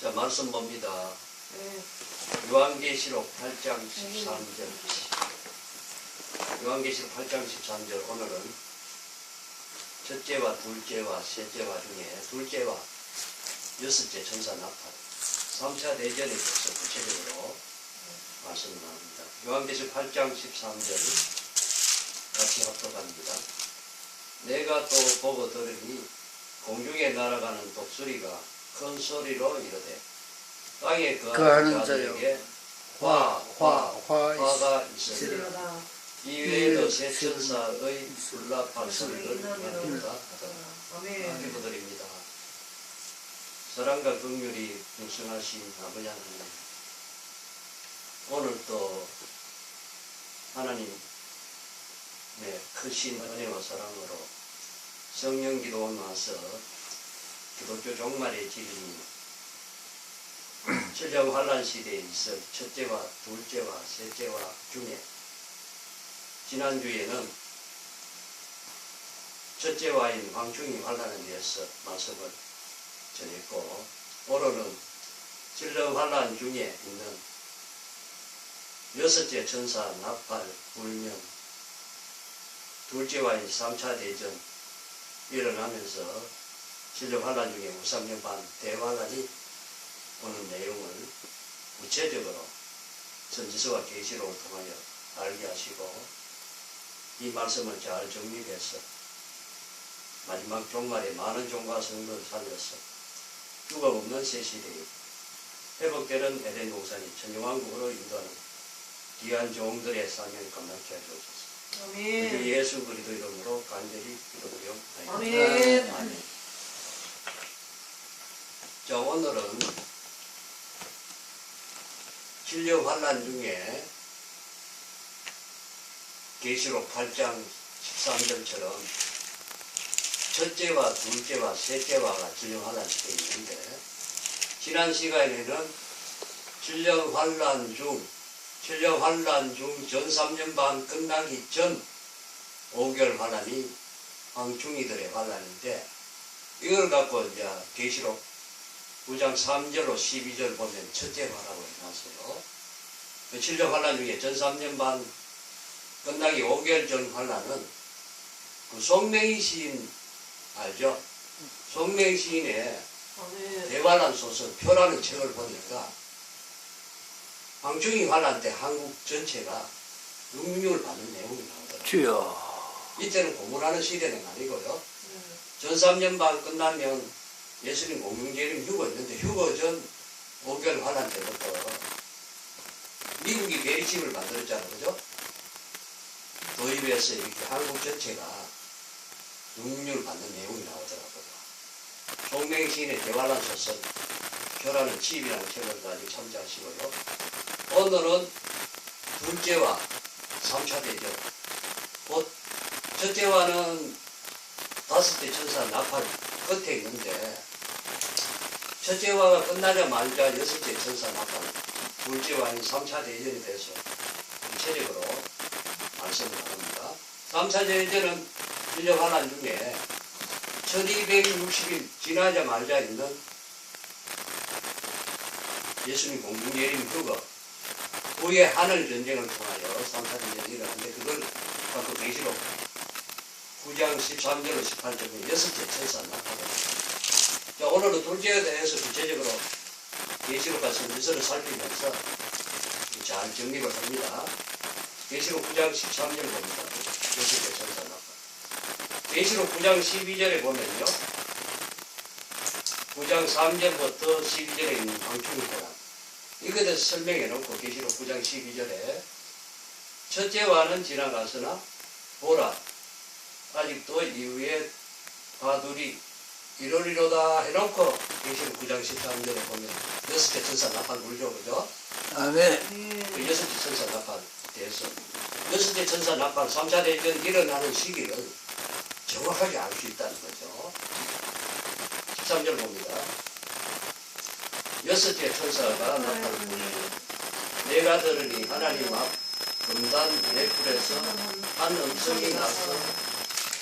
자, 말씀 봅니다. 네. 요한계시록 8장 13절. 요한계시록 8장 13절. 오늘은 첫째와 둘째와 셋째와 중에 둘째와 여섯째 천사 나팔 3차 대전에 대해서 구체적으로 말씀을 나눕니다. 요한계시록 8장 13절 같이 합독합니다. 내가 또 보고 들으니 공중에 날아가는 독수리가 큰 소리로 이르되 땅에 거하는 자들에게 화가 있으리라. 이외에도 세 천사의 불나팔 소리를 듣는다 하더라. 기도드립니다. 사랑과 긍휼이 풍성하신 아버지 하나님, 오늘 또 하나님의 크신 은혜와 사랑으로 성령 기도원 와서 기독교 종말의 진리 천령 환란 시대에 있을 첫째와 둘째와 셋째와 중에 지난주에는 첫째와인 황충이 환란에 대해서 말씀을 전했고, 오늘은 천령 환란 중에 있는 여섯째 천사 나팔 불면 둘째와인 3차 대전 일어나면서 천령 환란 중에 우삼년반 대환란이 오는 내용을 구체적으로 선지서와 계시록을 통하여 알게 하시고, 이 말씀을 잘 정립해서 마지막 종말에 많은 종과 성도를 살려서 죽음 없는 새 시대에 회복되는 에덴 동산이 천년왕국으로 인도하는 귀한 종들의 사명을 감당케 하시옵소서. 아멘. 예수 그리스도 이름으로 간절히 기도드리옵나이다. 아멘. 아멘. 자, 오늘은 천령 환란 중에 계시록 8장 13절처럼 첫째와 둘째와 셋째와가 천령 환란 시대에 있는데, 지난 시간에는 천령 환란 중 전 3년 반 끝나기 전 5개월 환란이 황충이들의 환란인데, 이걸 갖고 이제 계시록 9장 3절로 12절 보면 첫째 화라고 해놨어요. 그 천령 환란 중에 전 3년 반 끝나기 5개월 전 환란은 그 송맹이 시인 알죠? 송맹이 시인의 대환란 소설 표라는 책을 보니까 황충이 환란 때 한국 전체가 육육을 받는 내용이 나오더라고요. 주여. 이때는 고문하는 시대는 아니고요. 전 3년 반 끝나면 예수님 공중재림 휴거 있는데, 휴거 전 5개월 환란 때부터 미국이 메리침을 만들었잖아요. 그죠? 도입해서 이렇게 한국 전체가 육육을 받는 내용이 나오더라고요. 송맹이 시인의 대환란 소설 표라는 칩이라는 책을 가지고 참조하시고요. 오늘은 둘째와 3차 대전. 곧 첫째와는 5대 천사 나팔 끝에 있는데, 첫째와가 끝나자마자 6째 천사 나팔, 둘째와는 3차 대전에 대해서 구체적으로 말씀을 나눕니다. 3차 대전은 천령 환란 중에 1260일 지나자마자 있는 예수님 공중예림 휴거 후에 하늘 전쟁을 통하여 3차 대전이 일어났는데, 그걸 갖고 계시록 9장 13절로 18절에 여섯째 천사 나타납니다. 자, 오늘은 둘째에 대해서 구체적으로 계시록과 선지서를 살피면서 잘 정립을 합니다. 계시록 9장 13절 봅니다. 여섯째 천사 나타. 계시록 9장 12절에 보면요, 9장 3절부터 12절에 있는 황충이 보라, 이것에 대해서 설명해 놓고 계시록 9장 12절에 첫째와는 지나갔으나 보라, 아직도 이후에 바둘이 이러리로다 해놓고 계시록 9장 13절에 보면 여섯째 천사 나팔 불죠. 그죠? 아멘. 그 여섯째 천사 나팔 대해서 여섯째 천사 나팔 3차 대전 일어나는 시기를 정확하게 알 수 있다는 거죠. 13절 봅니다. 여섯째 천사가 나팔 불고 내가 들으니 하나님 앞 금단 넷불에서 한 음성이 나서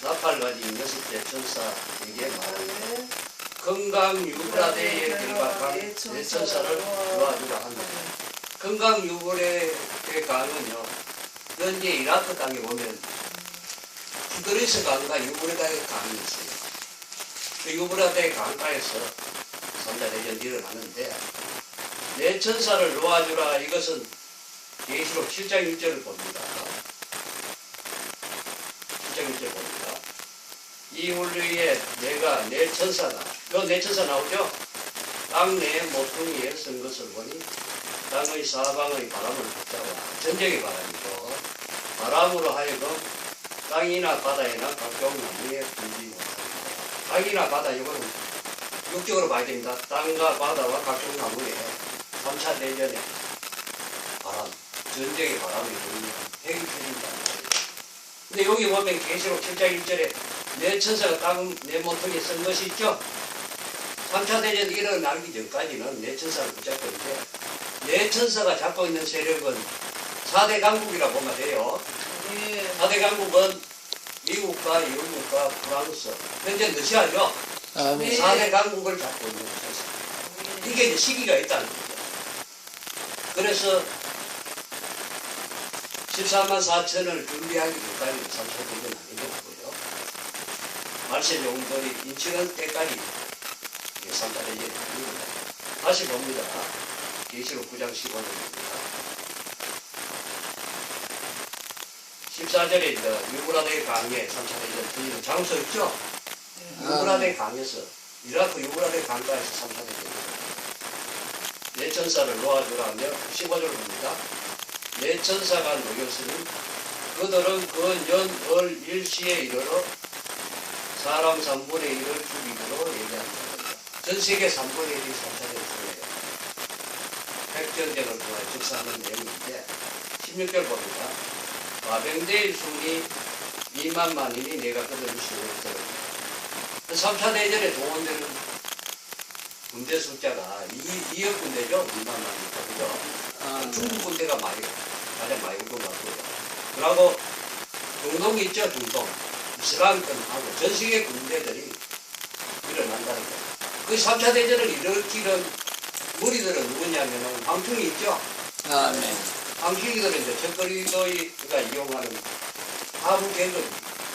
나팔 가진 여섯째 천사에게 말하되 건강 유브라데에 결박한 내 천사를 도와주라 한다. 건강 유브라데 강은요, 현재 이라크 땅에 보면 티그리스 강과 유브라데 강이 있어요. 그 유브라데 강가에서 3차 대전이 일어나는데, 내 천사를 놓아주라, 이것은 계시록 7장 1절을 봅니다. 7장 1절 봅니다. 이 원리에 내가 내 천사다. 그 내 천사 나오죠? 땅 내 모퉁이에 쓴 것을 보니 땅의 사방의 바람을 붙잡아. 전쟁의 바람이고, 바람으로 하여금 땅이나 바다에나 각종 나무에 불지 못한다. 땅이나 바다, 이거는 육적으로 봐야 됩니다. 땅과 바다와 각종 나무에 3차 대전에 바람, 전쟁의 바람이 불면 핵이 터진다. 근데 여기 보면 계시록 7장 1절에 내 천사가 땅 내 모퉁이에 쓴 것이 있죠? 3차 대전 일어나기 전까지는 내 천사를 붙잡고 있는데, 내 천사가 잡고 있는 세력은 4대 강국이라고 보면 돼요. 4대 강국은 미국과 영국과 프랑스, 현재 러시아죠. 아멘. 4대 강국을 잡고 있는 천사. 이게 이제 시기가 있다는 거죠. 그래서 14만 4천을 준비하기 전까지 3차 대전 아니게 하고요. 말세 용들이 인치는 때까지 3차 대전이 아닙니다. 다시 봅니다. 계시록 9장 15절입니다. 14절에 유브라데 강에 3차 대전 터지는 장소 있죠? 유브라데 강에서, 이라크 유브라데 강가에서 3차 대전. 내 천사를 놓아주라 하며 15절을 봅니다. 내 천사가 녹였으니 그들은 그 연월 일시에 이르러 사람 3분의 1을 죽이기로 얘기한다. 전 세계 3분의 1이 3차 대전이에요. 핵전쟁을 통해 즉사하는 내용인데, 16절 봅니다. 마병대의 순이 2만 만인이 내가 그들을 수용했다. 3차 대전에 동원되는 군대 숫자가 2억 군대죠. 2만 만이니까, 그죠? 중국 군대가 가장 많이 올 것 같고요. 그리고 중동이 있죠, 중동. 이스라엘권하고 전 세계 군대들이 일어난다는 거예요. 그 3차 대전을 일으키는 무리들은 누구냐면은 황충이 있죠? 아멘. 황충이들은 이제 적거리가 이용하는 하부 계급을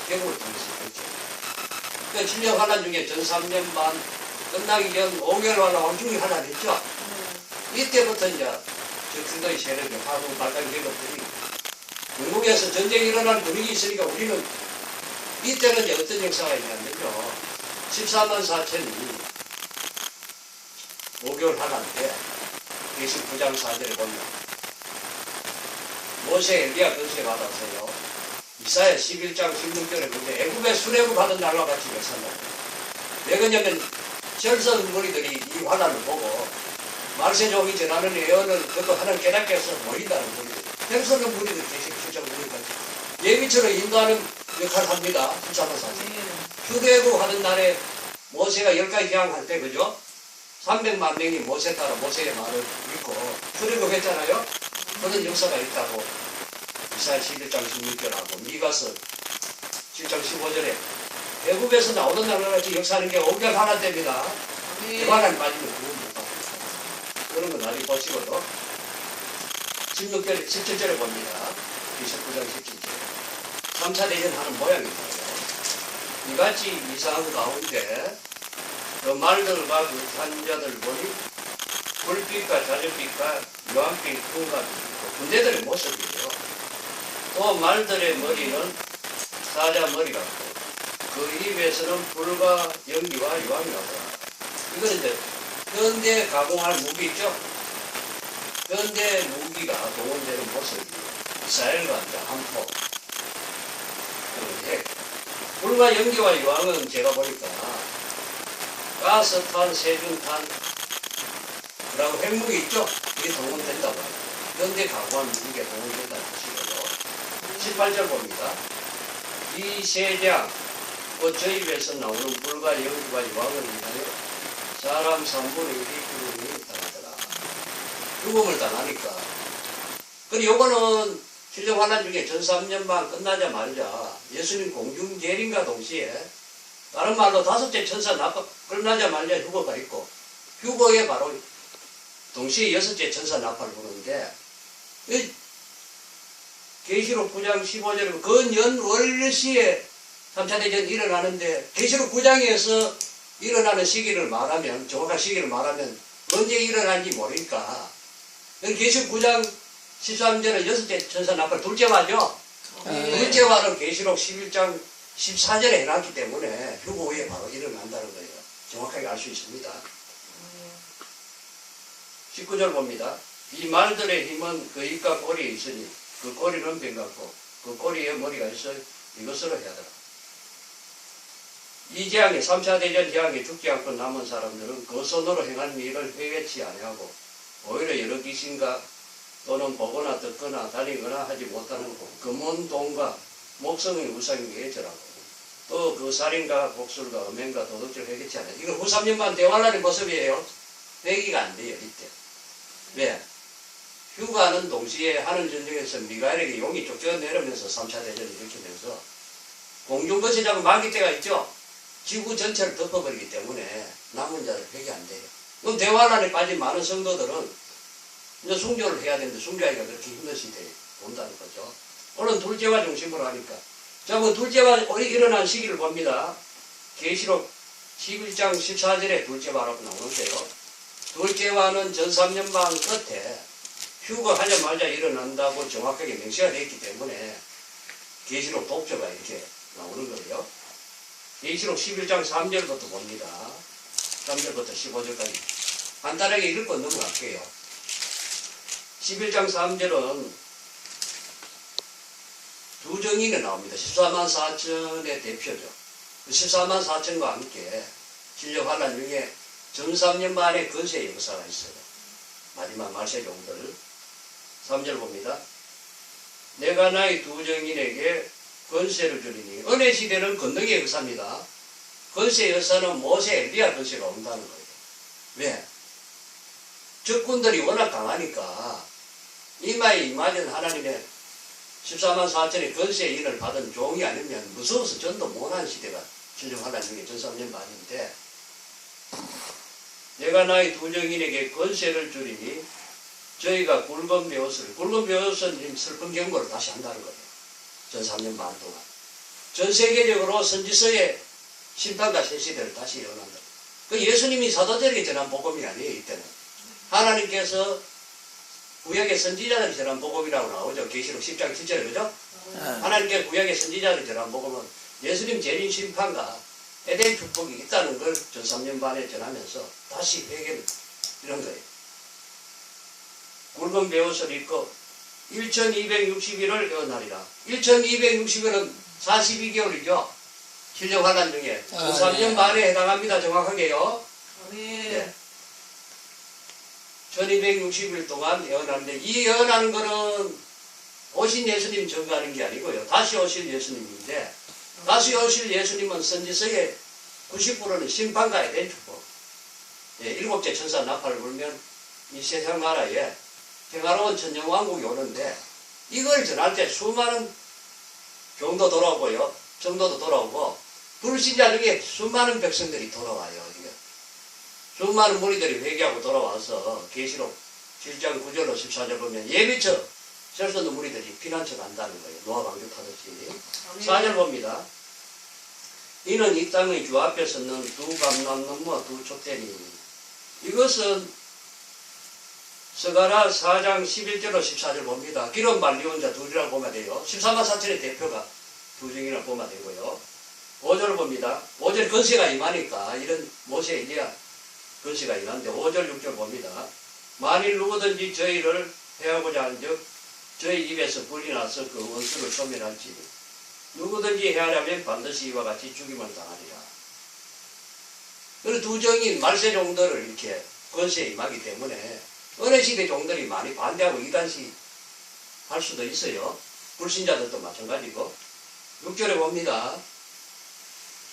통해서 했죠. 그 7년 환란 중에 전 3년 반 끝나기 전 5개월 환란 황충이 환란했죠? 이때부터 이제 적중도의 세력이 하부 발달 계급들이 영국에서 전쟁이 일어날 분위기 있으니까 우리는 이때는 이제 어떤 역사가 있냐면요. 14만 4천이 5개월 환란 때 계시록 9장 4절에 보면 모세 엘리야 건세 받았어요. 이사야 11장 16절에 보면 애굽의 수레굽 하던 날과 같이 역사한다. 왜 그러냐면 절선 무리들이 이 환란을 보고 말세종이 전하는 예언을 듣고 하나님 깨닫게 해서 모인다는 무리들. 백성의 무리들 계시록 7장 무리까지 예비처럼 인도하는 역할을 합니다. 14만 4천. 수레굽 하던 날에 모세가 10가지 재앙할 때, 그죠? 300만 명이 모세 따라 모세의 말을 믿고 수레굽 했잖아요. 그런 역사가 있다고 이사야 11장 16절하고 미가서 7장 15절에 애굽에서 나오던 날과 같이 역사하는 게 5개월 하나 됩니다. 대관을 빠지면 그건 못 봐요. 그런 거 나중에 보시고요. 16절, 17절에 봅니다. 29장 17절. 3차 대전 하는 모양입니다. 이같이 이상한 가운데 그 말들과 그 산자들 보니 불빛과 자전빛과 요한빛 풍과 군대들의 모습이에요. 또 말들의 머리는 사자 머리 같고 그 입에서는 불과 연기와 유황이 나더라. 이거는 이제 현대 가공할 무기 있죠? 현대 무기가 동원되는 모습이에요. 미사일과 함포. 그런데 불과 연기와 유황은 제가 보니까 가스탄, 세균탄, 그리고 핵무기 있죠? 이게 동원된다고 합니다. 현대 가공한 무기가 동원된다는 것이고요. 18절 봅니다. 이 세장, 저 입에서 나오는 불과 연기와 유황을 인하여 사람 3분의 1이 죽음이 당하더라. 죽음을 당하니까. 그리고 요거는 실력 환란 중에 전 3년 반 끝나자마자 예수님 공중 재림과 동시에 다른 말로 다섯째 천사 나팔 끝나자마자 휴거가 있고 휴거에 바로 동시에 여섯째 천사 나팔을 부르는데 이 계시록 9장 15절에 근연월시에 3차 대전이 일어나는데 계시록 9장에서 일어나는 시기를 말하면 정확한 시기를 말하면 언제 일어난지 모르니까 계시록 9장 13절은 여섯째 천사 나팔 둘째 화죠. 둘째 화는 계시록 11장 14절에 해놨기 때문에 휴거 후에 바로 일어난다는 거예요. 정확하게 알 수 있습니다. 19절 봅니다. 이 말들의 힘은 그 입과 꼬리에 있으니 그 꼬리는 뱀 같고 그 꼬리에 머리가 있어 이것으로 해야더라. 이 재앙에 3차 대전 재앙에 죽지 않고 남은 사람들은 그 손으로 행한 일을 회개치 아니하고 오히려 여러 귀신과 또는 보거나 듣거나 다니거나 하지 못하는 금은 돈과 목성의 우상에 예절하고 또 그 살인과 복술과 음행과 도둑질 회개치 않아요. 이거 후 3년반 대환란의 모습이에요. 회개가 안 돼요. 이때. 왜? 휴가는 동시에 하늘전쟁에서 미가엘에게 용이 쫓겨내려면서 3차 대전을 일으키면서 공중거세자가 마귀 때가 있죠. 지구 전체를 덮어버리기 때문에 남은 자를 회개 안 돼요. 그럼 대환란에 빠진 많은 성도들은 이제 순교를 해야 되는데 순교하기가 그렇게 힘든 시대에 온다는 거죠. 오늘 둘째와 중심으로 하니까. 자, 그 둘째와 일어난 시기를 봅니다. 계시록 11장 14절에 둘째와라고 나오는데요. 둘째와는 전 3년반 끝에 휴거하자마자 일어난다고 정확하게 명시가 되어 있기 때문에 계시록 독저가 이렇게 나오는 거예요. 계시록 11장 3절부터 봅니다. 3절부터 15절까지 간단하게 읽고 넘어갈게요. 11장 3절은 두 정인이 나옵니다. 14만 4천의 대표죠. 14만 4천과 함께 진력 환란 중에 전 3년 만에 건세의 역사가 있어요. 마지막 말세종들 3절 봅니다. 내가 나의 두 정인에게 건세를 주리니 은혜 시대는 건능의 역사입니다. 건세의 역사는 모세 엘리야 건세가 온다는 거예요. 왜? 적군들이 워낙 강하니까 이마에 임하는 하나님의 14만 4천의 건세의 일을 받은 종이 아니면 무서워서 전도 못하는 시대가 진정 환란 중에 전 3년 반인데 내가 나의 두 정인에게 건세를 주리니 저희가 굵은 벼슬, 굵은 벼슬은 슬픈 경고를 다시 한다는 거예요. 전 3년 반 동안. 전 세계적으로 선지서의 심판과 새 시대를 다시 예언한다. 그 예수님이 사도들에게 전한 복음이 아니에요, 이때는. 하나님께서 구약의 선지자들이 전한 복음이라고 나오죠. 계시록 10장 7절에 그죠? 하나님께 구약의 선지자들이 전한 복음은 예수님 재림 심판과 에덴 축복이 있다는 걸 전 3년 반에 전하면서 다시 회개를 이런 거예요. 굵은 베옷을 입고 1260일을 예언하리라. 1260일은 42개월이죠. 신령 환란 중에 전 3년 반에 해당합니다. 정확하게요. 네. 1260일 동안 예언하는데 이 예언하는 거는 오신 예수님 전가하는 게 아니고요. 다시 오실 예수님인데 다시 오실 예수님은 선지서의 90%는 심판과 에덴 축복. 예, 일곱째 천사 나팔을 불면 이 세상 나라에 평화로운 천정왕국이 오는데 이걸 전할 때 수많은 종도 돌아오고요. 정도도 돌아오고 불신자 중에 수많은 백성들이 돌아와요. 이게. 수많은 무리들이 회개하고 돌아와서 계시록 7장 9절로 14절 보면 예비처 셀 수 없는 무리들이 피난처 간다는 거예요. 노아 방주 타듯이. 4절 봅니다. 이는 이 땅의 주 앞에 서는 두 감람나무와 두 촛대니 이것은 스가랴 4장 11절로 14절 봅니다. 기름 발리온 자 둘이라고 보면 돼요. 14만 4천의 대표가 두 정이라고 보면 되고요. 5절 봅니다. 5절 건세가 임하니까 이런 모세 엘리야 건세가 임하는데 5절 6절 봅니다. 만일 누구든지 저희를 해하고자 한즉 저희 입에서 불이 나서 그 원수를 소멸할지 누구든지 해하려면 반드시 이와 같이 죽임을 당하리라. 그리고 두 정인 말세 종들을 이렇게 건세에 임하기 때문에 은혜시대 종들이 많이 반대하고 이단시 할 수도 있어요. 불신자들도 마찬가지고. 6절에 봅니다.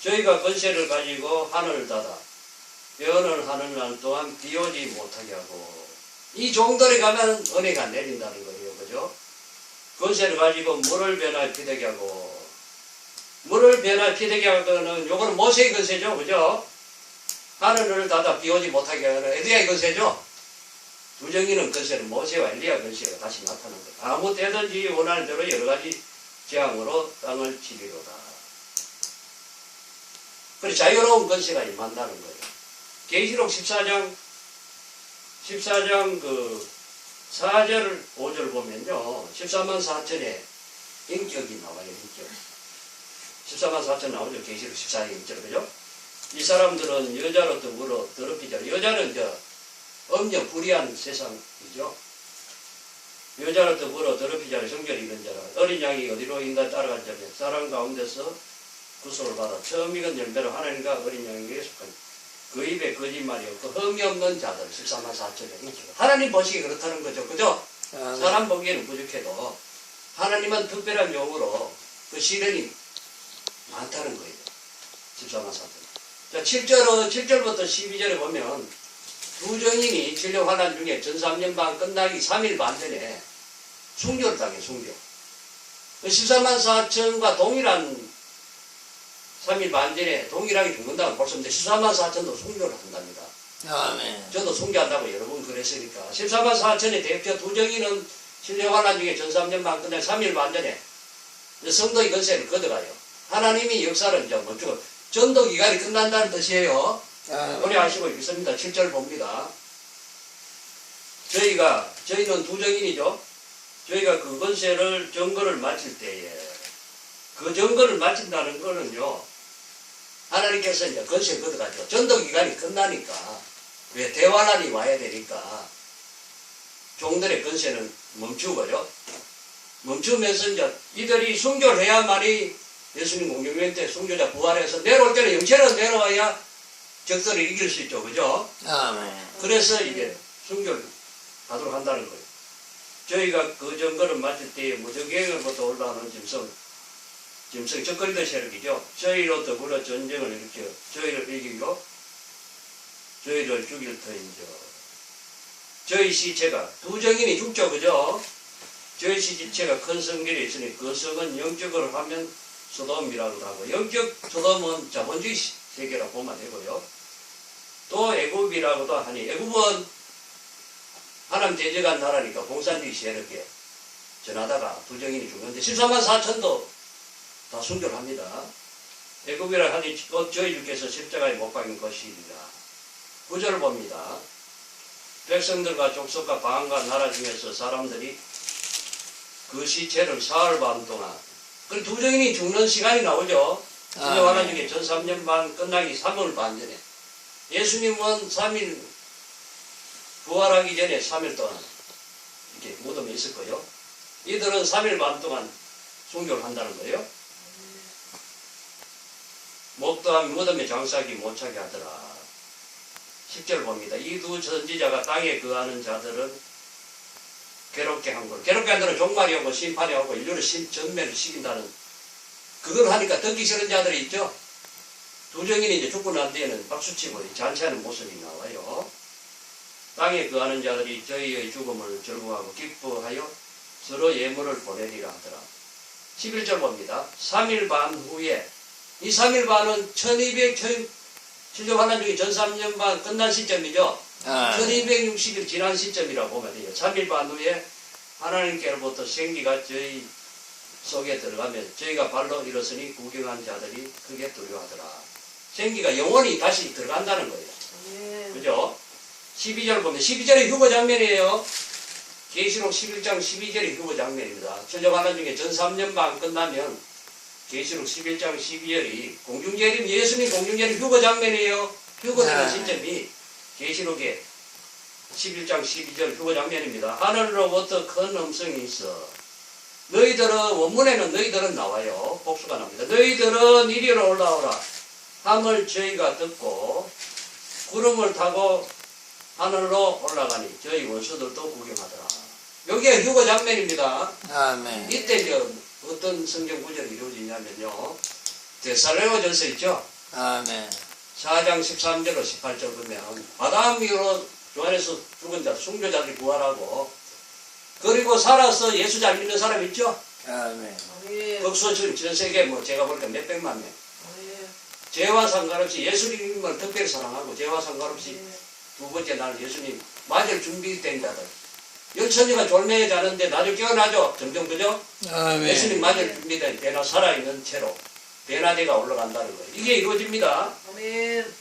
저희가 건세를 가지고 하늘을 닫아 예언을 하는 날 또한 비 오지 못하게 하고 이 종들에 가면 은혜가 내린다는 거예요. 그죠? 건세를 가지고 물을 변화에 피되게 하고 물을 변화 피되게 하거는 요거는 모세의 건세죠. 그죠? 하늘을 닫아 비오지 못하게 하는 에드야의 건세죠. 두정이는 건세는 모세와 엘리야 건세가 다시 나타난 거예요. 아무 때든지 원하는 대로 여러 가지 재앙으로 땅을 치리로다. 그래서 자유로운 건세가 임한다는 거예요. 계시록 14장 그 4절 5절 보면요. 14만 4천의 인격이 나와요. 인격. 14만 4천 나오죠. 계시록 14장 1절. 그죠? 이 사람들은 여자로 더불어 더럽히자. 여자는 엄녀 불의한 세상이죠. 여자로 더불어 더럽히자를 성결 익은 자라. 어린 양이 어디로 인가 따라간 자며 사람 가운데서 구속을 받아 처음 익은 열매로 하나님과 어린 양에게 속한 그 입에 거짓말이 없고 흠이 없는 자들 14만 4천의 인격. 하나님 보시기에 그렇다는 거죠. 그죠? 사람 보기에는 부족해도 하나님은 특별한 용으로 그 시련이 많다는 거예요. 14만 4천. 자, 7절부터 12절에 보면 두 정인이 진료 환란 중에 전 3년 반 끝나기 3일 반 전에 순교를 당해, 순교. 14만 4천과 동일한 3일 반 전에 동일하게 죽는다고 볼 수 없는데 14만 4천도 순교를 한답니다. 아멘. 저도 순교한다고 여러 번 그랬으니까 14만 4천의 대표 두 정인은 진료 환란 중에 전 3년 반 끝나기 3일 반 전에 성도의 건세를 걷어가요. 하나님이 역사를 이제 멈추고 전도 기간이 끝난다는 뜻이에요. 노래하시고 있습니다. 7절 봅니다. 저희는 두 정인이죠. 저희가 그 건세를 정거를 마칠 때에 그 정거를 마친다는 거는요. 하나님께서 이제 건세 걷어가죠. 전도 기간이 끝나니까 왜 대환란이 와야 되니까 종들의 건세는 멈추고요. 멈추면서 이제 이들이 순교를 해야만이 예수님 공경연 때 순교자 부활해서 내려올 때는 영체로 내려와야 적들을 이길 수 있죠. 그죠? 아멘. 그래서 이게 순교를 하도록 한다는 거예요. 저희가 그 정거를 마칠 때에 무적행을부터 올라오는 짐승 적거리던 세력이죠. 저희로 더불어 전쟁을 일으켜 저희를 이기고 저희를 죽일 터인저. 저희 시체가 두 정인이 죽죠. 그죠? 저희 시체가 큰 성길에 있으니 그 성은 영적으로 하면 소돔이라고도 하고 영적 소돔은 자본주의 세계라고 보면 되고요. 또 애굽이라고도 하니 애굽은 하나님 대적한 나라니까 공산주의 세력에 전하다가 두 정인이 죽는데 14만 4천도 다 순교를 합니다. 애굽이라 하니 곧 저희 주께서 십자가에 못 박인 것이니라. 9절을 봅니다. 백성들과 족속과 방과 나라 중에서 사람들이 그 시체를 사흘 반 동안 그 두 정인이 죽는 시간이 나오죠. 진료하나 중에 전 3년 반 끝나기 3월 반 전에 예수님은 3일 부활하기 전에 3일 동안 이렇게 무덤에 있을 거예요. 이들은 3일 반 동안 순교를 한다는 거예요. 목도함 무덤에 장사하기 못하게 하더라. 10절 봅니다. 이 두 선지자가 땅에 거하는 자들은 괴롭게 한 걸. 괴롭게 한 자는 종말이 오고 심판이 오고 인류를 전멸을 시킨다는 그걸 하니까 듣기 싫은 자들이 있죠. 두 정인이 이제 죽고 난 뒤에는 박수치고 잔치하는 모습이 나와요. 땅에 거하는 자들이 저희의 죽음을 즐거워하고 기뻐하여 서로 예물을 보내리라 하더라. 11절 봅니다. 3일 반 후에 이 3일 반은 1200 환란 중에 전 3년 반 끝난 시점이죠. 1260일 지난 시점이라고 보면 돼요. 3일 반 후에 하나님께로부터 생기가 저희 속에 들어가면 저희가 발로 일었으니 구경한 자들이 크게 두려워하더라. 생기가 영원히 다시 들어간다는 거예요. 그죠? 12절 보면 12절의 휴거 장면이에요. 계시록 11장 12절의 휴거 장면입니다. 천년환란 중에 전 3년 반 끝나면 계시록 11장 12절이 공중재림 예수님 공중재림 휴거 장면이에요. 휴거되는 시점이 계시록에 11장 12절 휴거 장면입니다. 하늘로부터 큰 음성이 있어. 너희들은 원문에는 너희들은 나와요. 복수가 납니다. 너희들은 이리로 올라오라. 함을 저희가 듣고 구름을 타고 하늘로 올라가니 저희 원수들도 구경하더라. 여기에 휴거 장면입니다. 아멘. 이때 이제 어떤 성경 구절이 이루어지냐면요. 데살로니가전서 있죠. 아멘. 4장 13절로 18절 보면 바다 위로 요한에서 죽은 자, 순교자들이 부활하고 그리고 살아서 예수 잘 믿는 사람 있죠? 아멘. 아멘. 극소수는 전 세계 뭐 제가 보니까 몇백만 명. 아멘. 죄와 상관없이 예수님을 특별히 사랑하고 죄와 상관없이 두 번째 날 예수님 맞을 준비된 자들. 열천이가 졸매에 자는데 나중에 깨어나죠. 점점 그죠? 아멘. 예수님 맞을 준비된 대나 살아있는 채로 대나대가 올라간다는 거예요. 이게 이루어집니다. 아멘.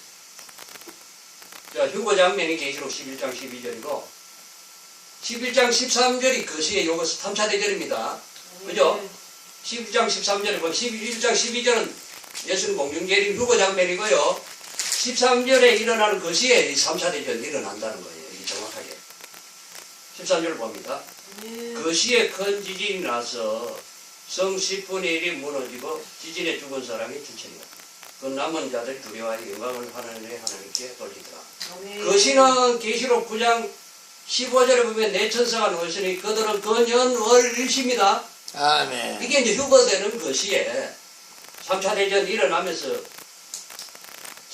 자, 휴거 장면이 계시록 11장 12절이고 11장 13절이 그 시에 요거 3차 대절입니다. 그죠? 11장 13절에 보면 11장 12절은 예수님 공중재림 휴거 장면이고요. 13절에 일어나는 그 시에 이 3차 대전이 일어난다는 거예요. 이게 정확하게. 13절을 봅니다. 그 시에 큰 지진이 나서 성 10분의 1이 무너지고 지진에 죽은 사람이 7천이다. 그 남은 자들 두려워하여 영광을 하나님께 돌리더라. 아멘. 그 시는 계시록 9장 15절에 보면 내 천사가 누웠으니 그들은 근연월 일시입니다. 아멘. 이게 이제 휴거되는 그 시에 3차 대전이 일어나면서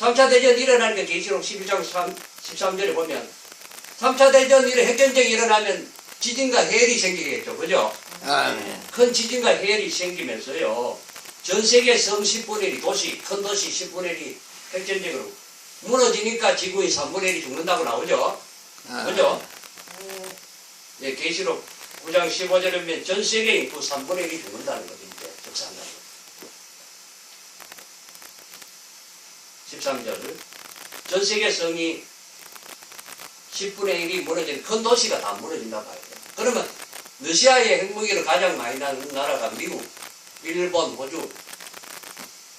3차 대전이 일어나는 게 계시록 11장 13절에 보면 3차 대전 일에 핵전쟁이 일어나면 지진과 해일이 생기겠죠. 그죠? 아멘. 큰 지진과 해일이 생기면서요. 전 세계 성 10분의 1이 큰 도시 10분의 1이 핵전쟁으로 무너지니까 지구의 3분의 1이 죽는다고 나오죠. 그죠? 예, 계시록 9장 15절에 보면 전 세계 인구 3분의 1이 죽는다는 거죠. 이제 적산다는 거. 13절. 전 세계 성이 10분의 1이 무너지는 큰 도시가 다 무너진다 봐야 돼요. 그러면 러시아의 핵무기를 가장 많이 나는 나라가 미국, 일본, 호주,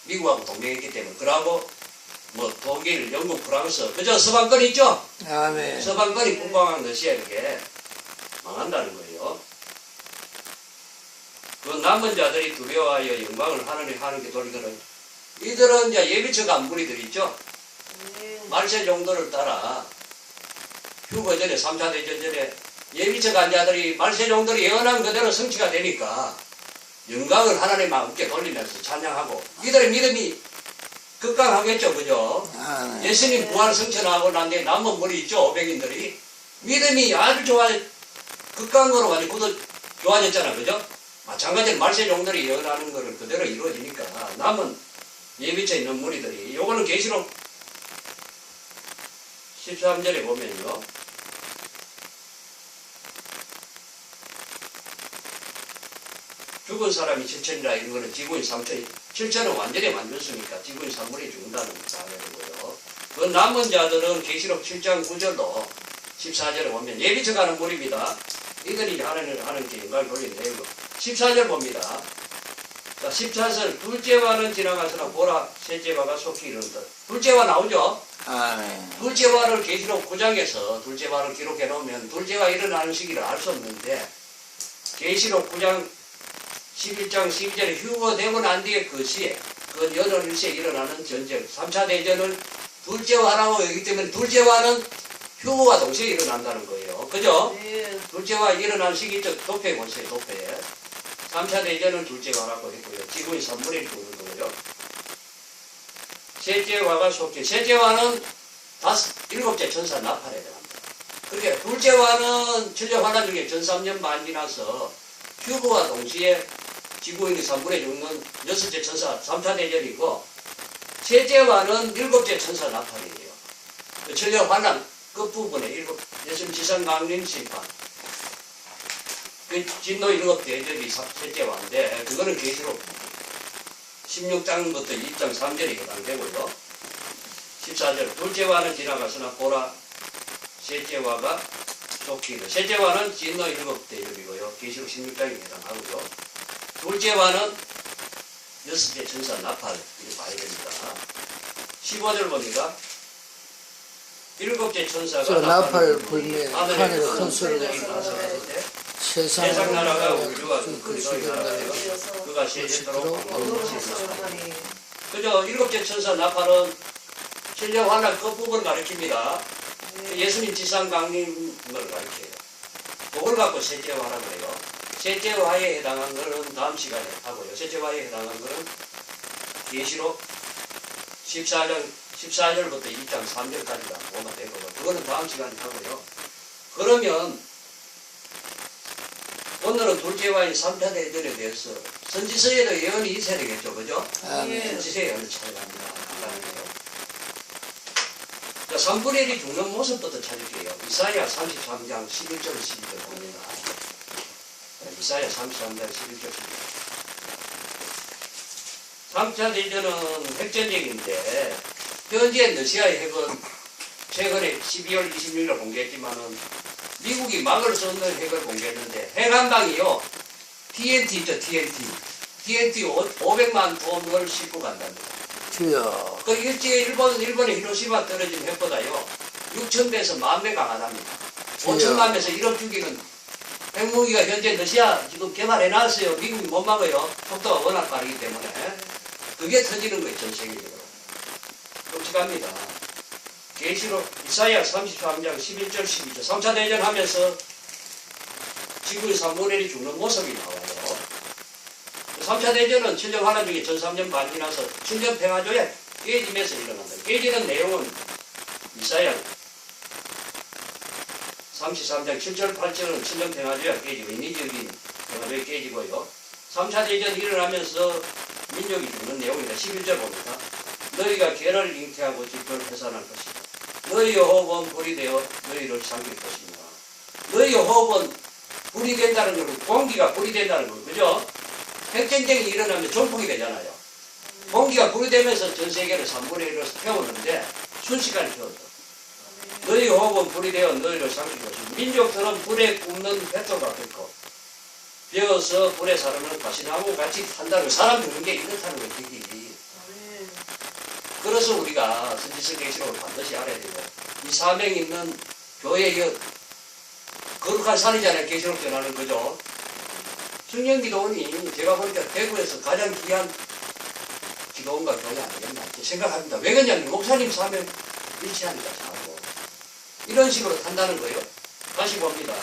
미국하고 동맹했기 때문에 그러고 뭐 독일, 영국, 프랑스 그저 서방권 있죠? 아멘. 서방권이 분방한 러시아 이렇게 망한다는 거예요. 그 남은 자들이 두려워하여 영광을 하느님 하는 게 돌리거든. 이들은 이제 예비처 간부리들 있죠? 말세 정도를 따라 휴거 전에 3차 대전 전에 예비처 간자들이 말세 정도를 예언한 그대로 성취가 되니까 영광을 하나님 함께 돌리면서 찬양하고 이들의 믿음이 극강하겠죠. 그죠? 아멘. 예수님 부활 성천하고 난 뒤에 남은 머리 있죠. 500인들이 믿음이 아주 좋아 극강으로 많이 굳어 좋아졌잖아. 그죠? 마찬가지로 말세 정도를 예언하는 거를 그대로 이루어지니까 남은 예비처 있는 무리들이 요거는 계시록 13절에 보면요. 죽은 사람이 7천이라 이런 거는 지구인 3천이 7천은 완전히 만졌으니까 지구인 3분이 죽는다는 거고요. 그 남은 자들은 계시록 7장 9절로 14절에 보면 예비처 가는 무리입니다. 이들이 하나님께 영광을 돌린 내용으로 14절 봅니다. 자, 14절 둘째와는 지나가서나 보라 셋째와가 속히 이른다. 둘째와 나오죠? 아멘. 둘째와를 계시록 9장에서 둘째와를 기록해 놓으면 둘째와 일어나는 시기를 알 수 없는데 계시록 9장 11장 12절에 휴거되고 난 뒤에 그 시에 그 연월 일시에 일어나는 전쟁 3차 대전을 둘째화라고 여기 때문에 둘째화는 휴거와 동시에 일어난다는 거예요. 그죠? 둘째화 일어난 시기 있죠? 도표에 보세요. 도표에 3차 대전은 둘째화라고 했고요. 지구의 3분의 1 죽는 거죠. 셋째화가 속해 셋째화는 일곱째 천사 나팔에 들어갑니다. 그러니까 둘째화는 천년환란 중에 전 3년 반 지나서 휴거와 동시에 지구인이 3분의 1 죽는 여섯째 천사 3차 대전이고 셋째화는 일곱째 천사 나팔이에요. 천년환란 끝부분에 예수님 지상 강림 심판 그 진노 일곱 대접이 셋째화인데 그거는 계시록 16장부터 2장 3절에 해당되고요. 14절 둘째화는 지나가서나 보라 셋째화가 속히 셋째화는 진노 일곱 대접이고요. 계시록 16장에 해당하고요. 둘째화는 여섯째 천사 나팔 이렇게 봐야 됩니다. 15절 봅니다. 일곱째 천사가 나팔 불면 하늘에 하늘에 큰 소리가 나서 세상 세상 나라가 우주와 그 그 주변 나라예요. 그가 세세토록 세세토록 그죠? 일곱째 천사 나팔은 천년 환란 끝부분을 가리킵니다. 예수님 지상 강림을 가리켜요. 그걸 갖고 셋째화라고 해요. 셋째화에 해당한 것은 다음 시간에 하고요. 셋째화에 해당한 것은 계시록 14절부터 2장 3절까지가 보면 되고 그거는 다음 시간에 하고요. 그러면 오늘은 둘째와인 3차 대전에 대해서 선지서에도 예언이 있어야 되겠죠, 그죠? 아멘. 선지서에 예언을 찾아갑니다. 자, 3분의 1이 죽는 모습부터 찾을게요. 이사야 33장 11절 12절 봅니다. 이사야 33장 11절 12절. 3차 대전은 핵전쟁인데 현재 러시아의 핵은 최근에 12월 26일 공개했지만은 미국이 막을 수 없는 핵을 공개했는데 핵 한 방이요. TNT 있죠, TNT 500만 톤을 싣고 간답니다. 주여. 그 일제에 일본의 히로시마 떨어진 핵보다요 6,000배에서 10,000배 강하답니다. 5,000만 배에서 1억 죽이는 핵무기가 현재 러시아 지금 개발해놨어요. 미국이 못 막아요. 속도가 워낙 빠르기 때문에 그게 터지는 거예요. 전 세계적으로. 끔찍합니다. 계시록 이사야 33장 11절 12절 3차 대전 하면서 지구의 3분의 1이 죽는 모습이 나와요. 3차 대전은 천정 환란 중에 전 3년 반 지나서 천년 평화조약 깨지면서 일어난다. 깨지는 내용은 이사야 33장 7절 8절은 천년 평화조약 깨지고 인위적인 평화조약 깨지고요. 3차 대전이 일어나면서 민족이 죽는 내용이다. 11절 봅니다. 너희가 개를 잉태하고 집을 회산할 것이다. 너희의 호흡은 불이 되어 너희를 삼킬 것입니다. 너희의 호흡은 불이 된다는 건 공기가 불이 된다는 거 그죠? 핵전쟁이 일어나면 전폭이 되잖아요. 공기가 불이 되면서 전 세계를 3분의 1로 태우는데 순식간에 태웠다. 너희 호흡은 불이 되어 너희를 삼킬 것입니다. 민족들은 불에 굽는 뱃돌과 같고 배어서 불에 사르는 가시나무 같이 산다는 거. 사람 죽는 게 이렇다는 거 얘기지. 그래서 우리가 선지서 계시록을 반드시 알아야 되고 이 사명이 있는 교회의 거룩한 산이잖아요. 계시록 전하는 거죠. 청년기도원이 제가 보니까 대구에서 가장 귀한 기도원과 교회 아니겠나 생각합니다. 왜 그러냐면 목사님 사명 일치하니까 잘하고 이런 식으로 탄다는 거예요. 다시 봅니다.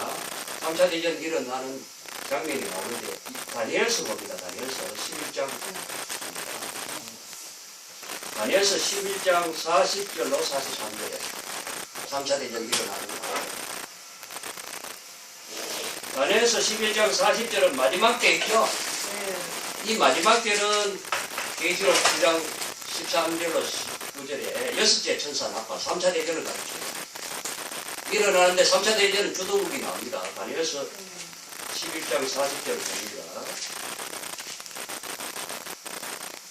3차 대전 일어나는 장면이 나오는데 다니엘서 봅니다. 다니엘서 11장 다니엘서 11장 40절로 43절에 3차 대전 일어나는 거예요. 다니엘서 11장 40절은 마지막 때이죠. 이 마지막 때는 계시록 9장 13절로 19절에 여섯째 천사 나파 3차 대전을 가르쳐요. 일어나는데 3차 대전은 주도국이 나옵니다. 다니엘서 11장 40절을 봅니다.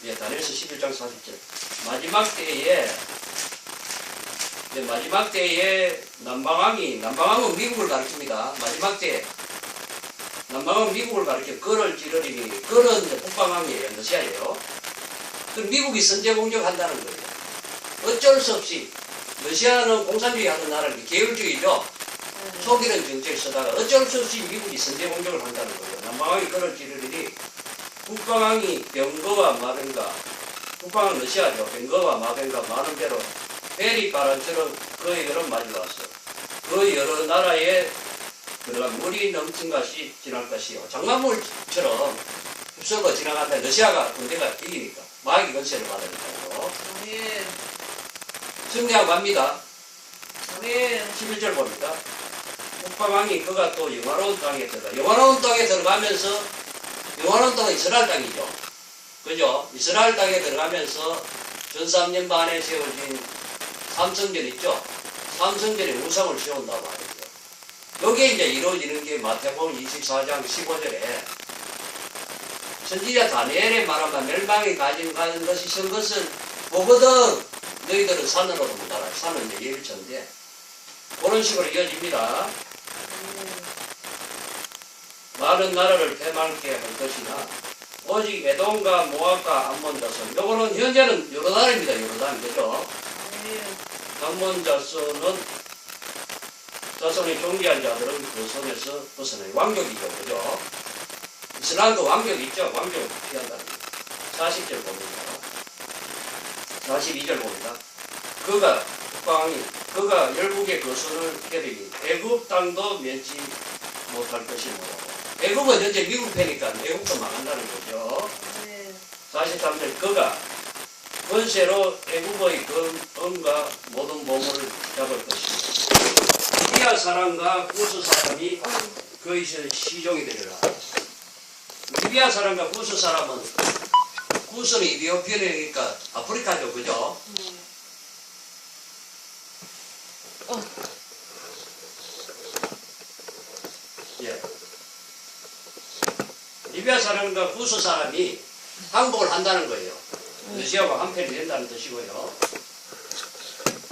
예, 다니엘서 11장 40절. 마지막 때에 남방왕은 미국을 가르칩니다. 마지막 때에 남방은 미국을 가르쳐 걸을 찌르리니 걸은 북방왕이에요. 러시아예요. 그럼 미국이 선제 공격한다는 거예요. 어쩔 수 없이 러시아는 공산주의 하는 나라인데 계율주의죠. 속이는 정책을 쓰다가 어쩔 수 없이 미국이 선제 공격을 한다는 거예요. 남방왕이 걸을 찌르리니 북방왕이 병거와 마병가 북방은 러시아죠. 병거와 마병가 많은 배로 페리 바람처럼 그의 여러 맞으러 왔어. 그 여러 나라에 들어가 물이 넘친 것이 지날 것이요. 장마물처럼 흡수가 지나간다. 러시아가 군대가 이기니까 마귀 건세를 받으니까요. 승리하고 갑니다. 11절 봅니다. 북방왕이 그가 또 영화로운 땅에 들어가. 영화로운 땅에 들어가면서 영화로운 땅은 이스라엘 땅이죠. 그죠? 이스라엘 땅에 들어가면서 전 3년 반에 세워진 삼성전 있죠? 삼성전에 우상을 세운다고 하죠. 여기에 이제 이루어지는 게 마태복음 24장 15절에 선지자 다니엘의 말하면 멸망이 가진 것이 선 것을 보거든 너희들은 산으로 도달하라. 산은 이제 예일천인데 그런 식으로 이어집니다. 많은 나라를 패망케 할 것이나 오직 에돔과 모압과 암몬 자손 요거는 현재는 요르단입니다. 요르단 그죠? 암몬 자손의 존귀한 자들은 그 손에서 벗어나요. 왕족이죠. 그죠? 이스라엘도 왕족이 있죠. 왕족을 피한다는 거예요. 40절 봅니다. 42절 봅니다. 그가 열국의 거선을 때리니 애굽 땅도 면치 못할 것이므로 애굽은 현재 미국 패니까 애국도 망한다는 거죠. 43절 그가 권세로 애굽의 금과 모든 보물을 잡을 것입니다. 시리아 사람과 구스 사람이 그 시종이 되리라. 리비아 사람과 구스 사람은, 구스는 이디오피아니까 아프리카죠, 그죠? 네. 예. 리비아 사람과 구스 사람이 항복을 한다는 거예요. 러시아와 한편이 된다는 뜻이고요.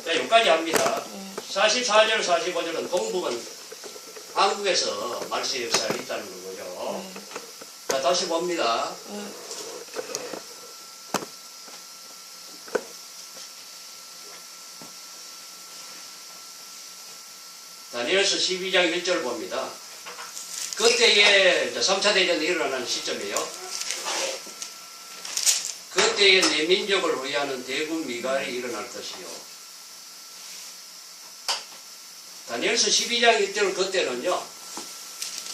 자, 여기까지 합니다. 44절, 45절은 동북은 한국에서 말세 역사가 있다는 거고요. 자, 다시 봅니다. 다니엘서 12장 1절 봅니다. 그때에 3차 대전이 일어나는 시점이에요. 그때에 내 민족을 위하는 대군 미갈이 일어날 것이요. 다니엘서 12장 1절 그때는요.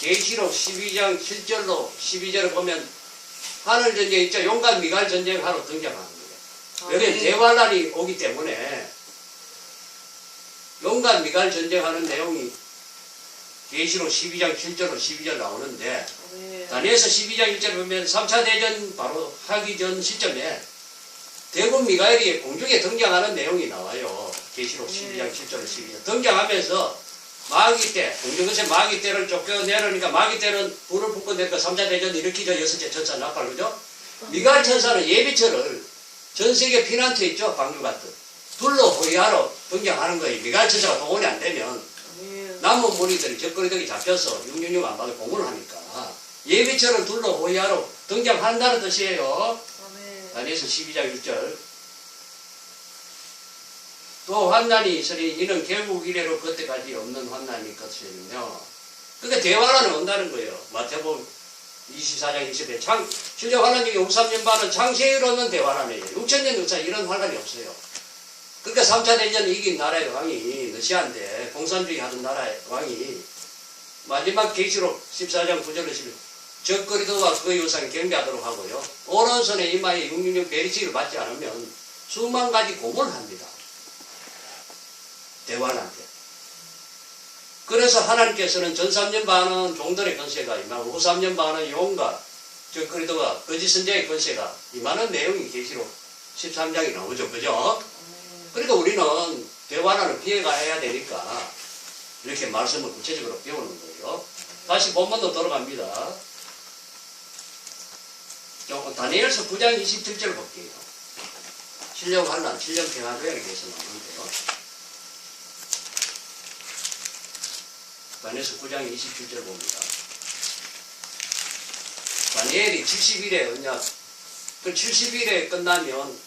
계시록 12장 7절로 12절을 보면 하늘 전쟁 있죠. 용감 미갈 전쟁하러 등장하는 거예요. 여기 대환란이 오기 때문에 용감 미갈 전쟁하는 내용이 계시록 12장 7절로 12절 나오는데 다니엘서 12장 1절 보면 3차 대전 바로 하기 전 시점에 대군 미가엘이 공중에 등장하는 내용이 나와요. 계시록 12장 7절로 12절 등장하면서 마귀 때, 공중에서 마귀 때를 쫓겨내려니까 마귀 때는 불을 붓고 내니까 3차 대전 일으키죠. 6째 천사 나팔 그죠? 미가엘 천사는 예비처를 전 세계 피난처 있죠. 방주 같은 둘러 호위하러 등장하는 거예요. 미가엘 천사가 동원이 안 되면 남은 무리들이 적거리들이 잡혀서 666 안 받고 공을 하니까 예비처를 둘러 호위하러 등장한다는 뜻이에요. 다니엘서 12장 1절. 또 환난이 있으니 이는 결국 이래로 그때까지 없는 환난이 것이며 그러니까 대환란은 온다는 거예요. 마태복음 24장 20에 실력 환란 중에 63년 반은 창세일 없는 대환란이에요. 6천년 역사 이런 환란이 없어요. 그러니까 3차 대전 이긴 나라의 왕이 러시아인데 공산주의 하던 나라의 왕이 마지막 계시록 14장 9절로 11 적그리스도와 그 유산 경배하도록 하고요. 오른손에 이마에 666 베리치를 받지 않으면 수만 가지 고문을 합니다. 대환한테. 그래서 하나님께서는 전 3년 반은 종들의 권세가 임하고 후 3년 반은 용과 적그리스도와 거짓 선자의 권세가 임하는 내용이 계시록 13장이 나오죠. 그죠? 그러니까 우리는 대환란을 피해가야 되니까 이렇게 말씀을 구체적으로 배우는 거예요. 다시 본문도 돌아갑니다. 다니엘서 9장 27절 볼게요. 7년 환란, 7년 평화조약에 대해서 나오는데요. 다니엘서 9장 27절 봅니다. 다니엘이 70일의 언약, 그 70일에 끝나면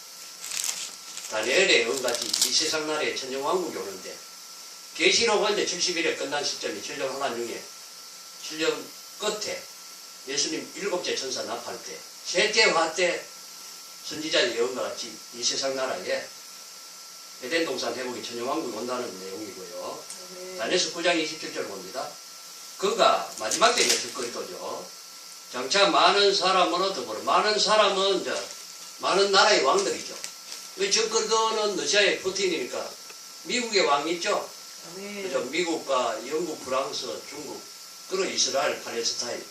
다니엘의 언같이 이 세상 나라에 천정왕국이 오는데 계시록은 이제 70일에 끝난 시점이 7년 환란 중에 7년 끝에 예수님 7째 천사 납할 때 셋째 화 때 선지자의 예언과 같이 이 세상 나라에 에덴 동산 회복이 천정왕국이 온다는 내용이고요. 다니엘서 9장 27절 봅니다. 그가 마지막 때에 적그리스도죠. 장차 많은 사람으로 더불어 많은 사람은 이제 많은 나라의 왕들이죠. 왜 적그리스도는 러시아의 푸틴이니까 미국의 왕이 있죠. 그죠? 미국과 영국, 프랑스, 중국, 그리고 이스라엘, 팔레스타인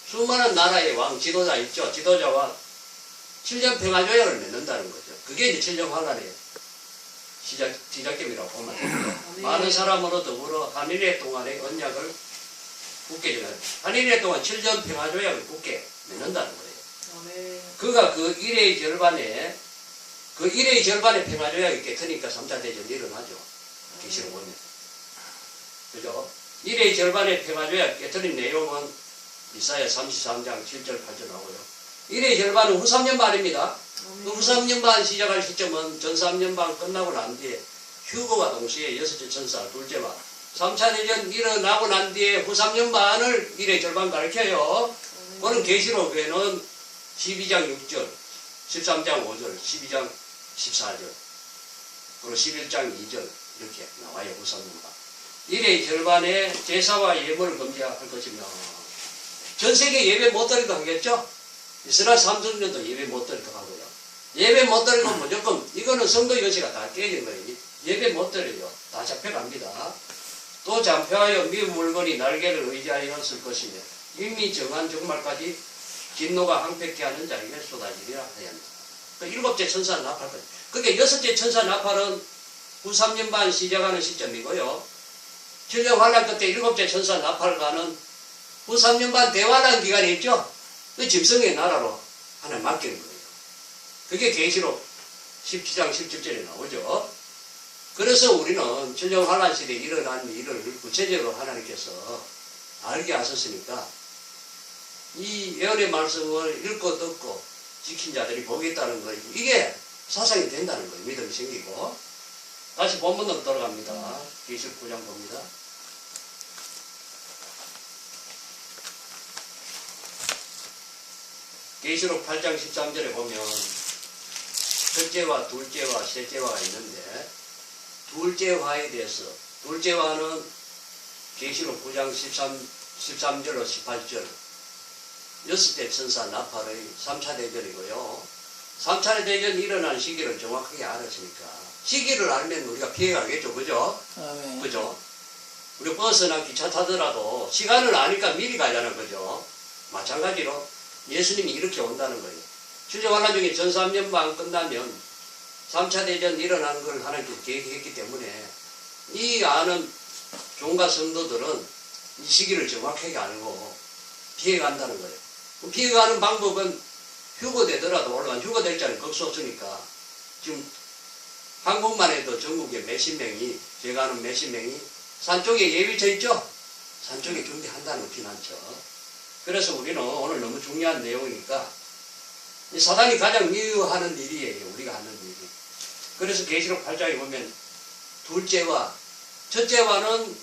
수많은 나라의 왕 지도자 있죠. 지도자와 7년 평화조약을 맺는다는 거죠. 그게 이제 7년 환란의 시작점이라고 보면 됩니다. 많은 사람으로 더불어 한일회 동안의 언약을 굳게 정하는 한일회 동안 7년 평화조약을 굳게 맺는다는 거예요. 그가 그 일의 절반에 평화조약이 깨트니까 3차 대전이 일어나죠. 계시록 보면. 그죠? 일의 절반의 평화조약 깨트린 내용은 이사야 33장 7절 8절 나오고요. 일의 절반은 후 3년 반입니다. 그 후 3년 반 시작할 시점은 전 3년 반 끝나고 난 뒤에 휴거와 동시에 6째 천사 둘째와 3차 대전 일어나고 난 뒤에 후 3년 반을 일의 절반 가르쳐요. 그는 계시록에는 12장 6절, 13장 5절, 12장 14절, 그리고 11장 2절 이렇게 나와요. 후 3년 반. 일의 절반에 제사와 예물을 금지할 것이며 전 세계 예배 못 드리도 하겠죠? 이스라엘 3천년도 예배 못 드리도 하고요. 예배 못 드리면 무조건 이거는 성도 연세가 다 깨진 거예요. 예배 못 드려요. 다 잡혀갑니다. 또 잔폐하여 미 물건이 날개를 의지하였을 것이며 이미 정한 종말까지 진노가 항백케 하는 자에게 쏟아지리라 하였다. 그 일곱째 천사 나팔까지. 그게 여섯째 천사 나팔은 후 3년 반 시작하는 시점이고요. 천년 환란 끝에 일곱째 천사 나팔과는 후 3년 반 대환란 기간이 있죠. 그 짐승의 나라로 하나 맡기는 거예요. 그게 계시록 17장 17절에 나오죠. 그래서 우리는 천년 환란 시대에 일어난 일을 구체적으로 하나님께서 알게 하셨으니까 이 예언의 말씀을 읽고 듣고 지킨 자들이 복이 있다는 거예요. 이게 사상이 된다는 거예요. 믿음이 생기고. 다시 본문으로 돌아갑니다. 계시록 9장 봅니다. 계시록 8장 13절에 보면 첫째와 둘째와 셋째화가 있는데 둘째 화에 대해서 둘째 화는 계시록 9장 13절로 18절 여섯째 천사 나팔의 3차 대전이고요. 3차 대전이 일어난 시기를 정확하게 알았으니까 시기를 알면 우리가 피해가겠죠. 그죠? 아멘. 그죠? 우리 버스나 기차 타더라도 시간을 아니까 미리 가잖아요. 그죠? 마찬가지로 예수님이 이렇게 온다는 거예요. 출애굽한 중에 전 3년 반 끝나면 3차 대전 일어나는 걸 하나님께서 계획했기 때문에 이 아는 종과 성도들은 이 시기를 정확하게 알고 피해간다는 거예요. 피해가는 방법은 휴거되더라도 올라간 휴거될자는 극수 없으니까 지금 한국만 해도 전국에 몇십 명이 제가 아는 몇십 명이 산 쪽에 예비쳐 있죠? 산 쪽에 준비한다는 피난처. 그래서 우리는 오늘 너무 중요한 내용이니까 이 사단이 가장 미워하는 일이에요. 우리가 하는 일이. 그래서 계시록 8장에 보면 둘째와 첫째와는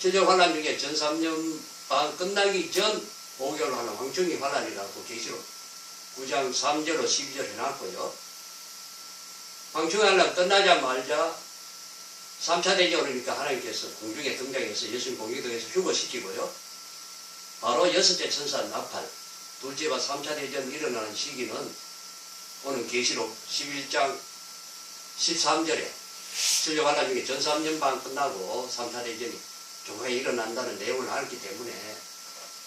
천년 환란 중에 전 3년 반 끝나기 전 5개월 환란 황충이 환란이라고 계시록 9장 3절로 12절 해놨고요. 황충이 환란 끝나자마자 3차 대전 오니까 하나님께서 공중에 등장해서 예수님 공중에 등장해서 휴거시키고요. 바로 여섯째 천사 나팔, 둘째와 3차 대전 일어나는 시기는 오늘 계시록 11장 13절에 천년 환란 중에 전 3년 반 끝나고 3차 대전이 조금에 일어난다는 내용을 알기 때문에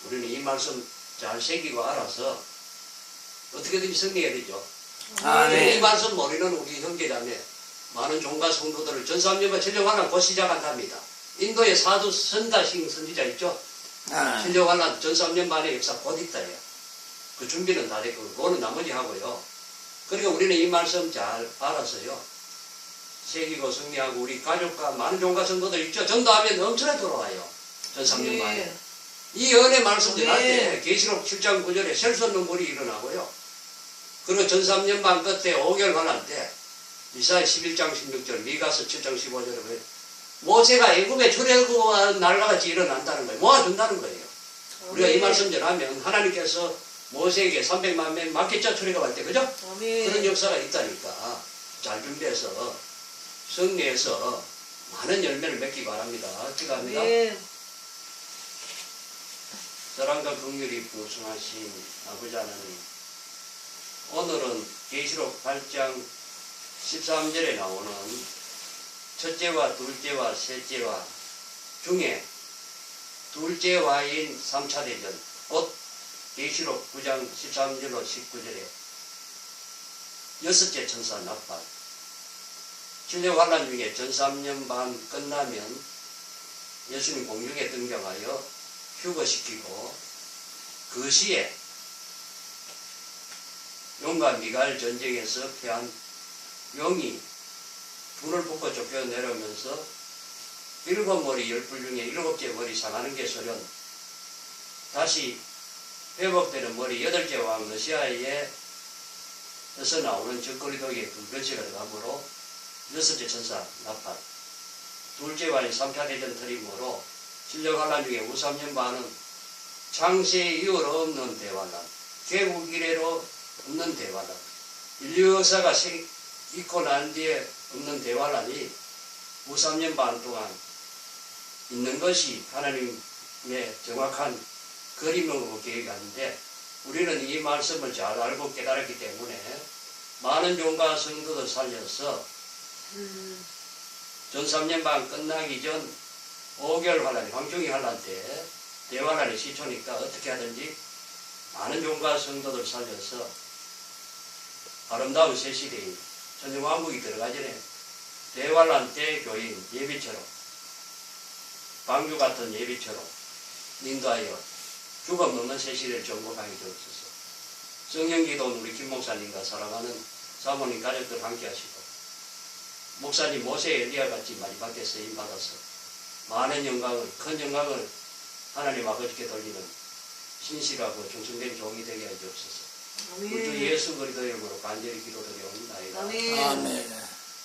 우리는 이 말씀 잘 새기고 알아서 어떻게든지 승리해야 되죠. 이 말씀 모르는 우리 형제자매 많은 종가 성도들을 전 3년반 천년 환란 곧 시작한답니다. 인도의 사두 선다싱 선지자 있죠. 천년 환란 전 3년 반의 역사 곧 있다요. 그 준비는 다 됐고 그거는 나머지 하고요. 그러니까 우리는 이 말씀 잘 알아서요. 새기고 승리하고 우리 가족과 많은 종가 성도들 있죠. 전도하면 엄청나게 돌아와요. 전 3년 만에. 이 은혜 말씀 전할 때 계시록 7장 9절에 셀 수 없는 물이 일어나고요. 그리고 전 3년 반 끝에 5개월 환란 때 이사야 11장 16절 미가서 7장 15절에 보면 모세가 애굽에 출애굽한 날과 같이 일어난다는 거예요. 모아준다는 거예요. 우리가 이 말씀 전하면 하나님께서 모세에게 300만 명 맡겼죠. 출애굽할 때. 그죠? 그런 역사가 있다니까 잘 준비해서 승리해서 많은 열매를 맺기 바랍니다. 기도합니다. 사랑과 긍휼이 풍성하신 아버지 하나님, 오늘은 계시록 8장 13절에 나오는 첫째와 둘째와 셋째와 중에 둘째와인 3차 대전, 곧 계시록 9장 13절로 19절에 여섯째 천사 나팔, 천년 환란 중에 전 3년 반 끝나면 예수님 공중에 등장하여 휴거시키고 그 시에 용과 미갈 전쟁에서 패한 용이 불을 붓고 쫓겨 내려오면서 일곱 머리 열불 중에 일곱째 머리 상하는 게 소련, 다시 회복되는 머리 여덟째 왕 러시아에서 나오는 적거리독의 그 결체가 들어가므로 여섯째 천사 나팔, 둘째 왕이 3차 대전 터림으로 천년 환란 중에 후 3년 반은 창세 이후로 없는 대환란, 개국 이래로 없는 대환란, 인류 역사가 있고 난 뒤에 없는 대환란이 후 3년 반 동안 있는 것이 하나님의 정확한 그림으로 계획하는데 우리는 이 말씀을 잘 알고 깨달았기 때문에 많은 종과 성도들 살려서 전 3년 반 끝나기 전 5개월 환란, 황중이 환란 때 대환란이 시초니까 어떻게 하든지 많은 종과 성도들 살려서 아름다운 새 시대인 천정왕국이 들어가기 전에 대환란 때 교인 예비처럼 방주 같은 예비처럼 인도하여 죽음 없는 새 시대를 정복하게 되옵소서. 성령기도는 우리 김 목사님과 사랑하는 사모님 가족들 함께 하시고 목사님 모세 엘리야 같이 많이 밖에 쓰임 받아서 많은 영광을 큰 영광을 하나님 아버지께 돌리는 신실하고 충성된 종이 되게 하여 주옵소서. 우리 주 예수 그리스도 이름으로 간절히 기도드리옵나이다. 아멘.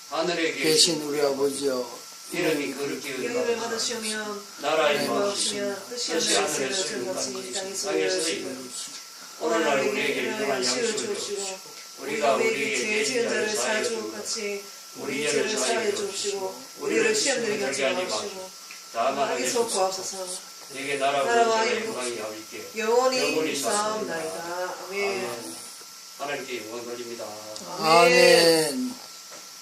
하늘에 계신 우리 아버지여, 이름이 거룩히 이름을 여겨지시고 받으시오며 나라의 나라의 마옵시며 마옵시며 뜻이 뜻이 하늘에서 하늘에서 이루어진 이루어진 땅에서 땅에서 이루어지고 이루어지고 오늘날 우리에게 일용할 시를 양식을 주옵시고 주옵시고 우리가 우리가 우리에게 죄 지은 자를 사하여 주옵 같이 우리 죄를 사하여 주옵시고 우리를 시험 들게 하지 마옵시고 다만 악에서 구하소서. 내게 나라와 나라와 영광이 아버지께 영원히 싸움나이다. 아멘. 하나님께 영광 돌립니다. 아멘.